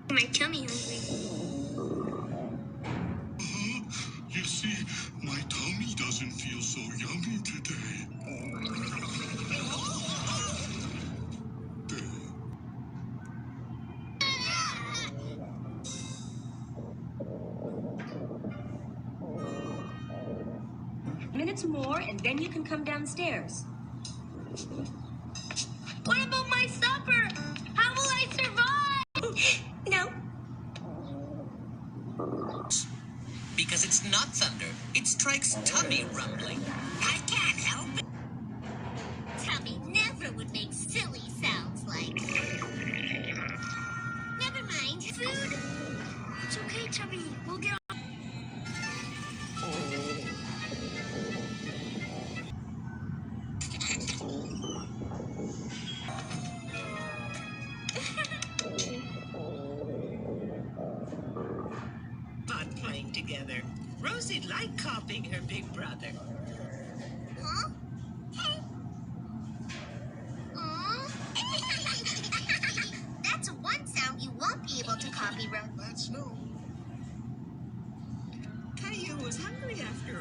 My tummy hungry. You see, my tummy doesn't feel so yummy today. Minutes more, and then you can come downstairs. What about my supper? How will I survive? No. Because it's not thunder. It strikes tummy rumbling. I can't help it. Tummy never would make silly sounds like. Never mind. Food? It's okay, Tummy. We'll get on. Fun playing together. Rosie liked copying her big brother. Huh? Aw. That's one sound you won't be able to copy, Rose. That's no. Caillou was hungry after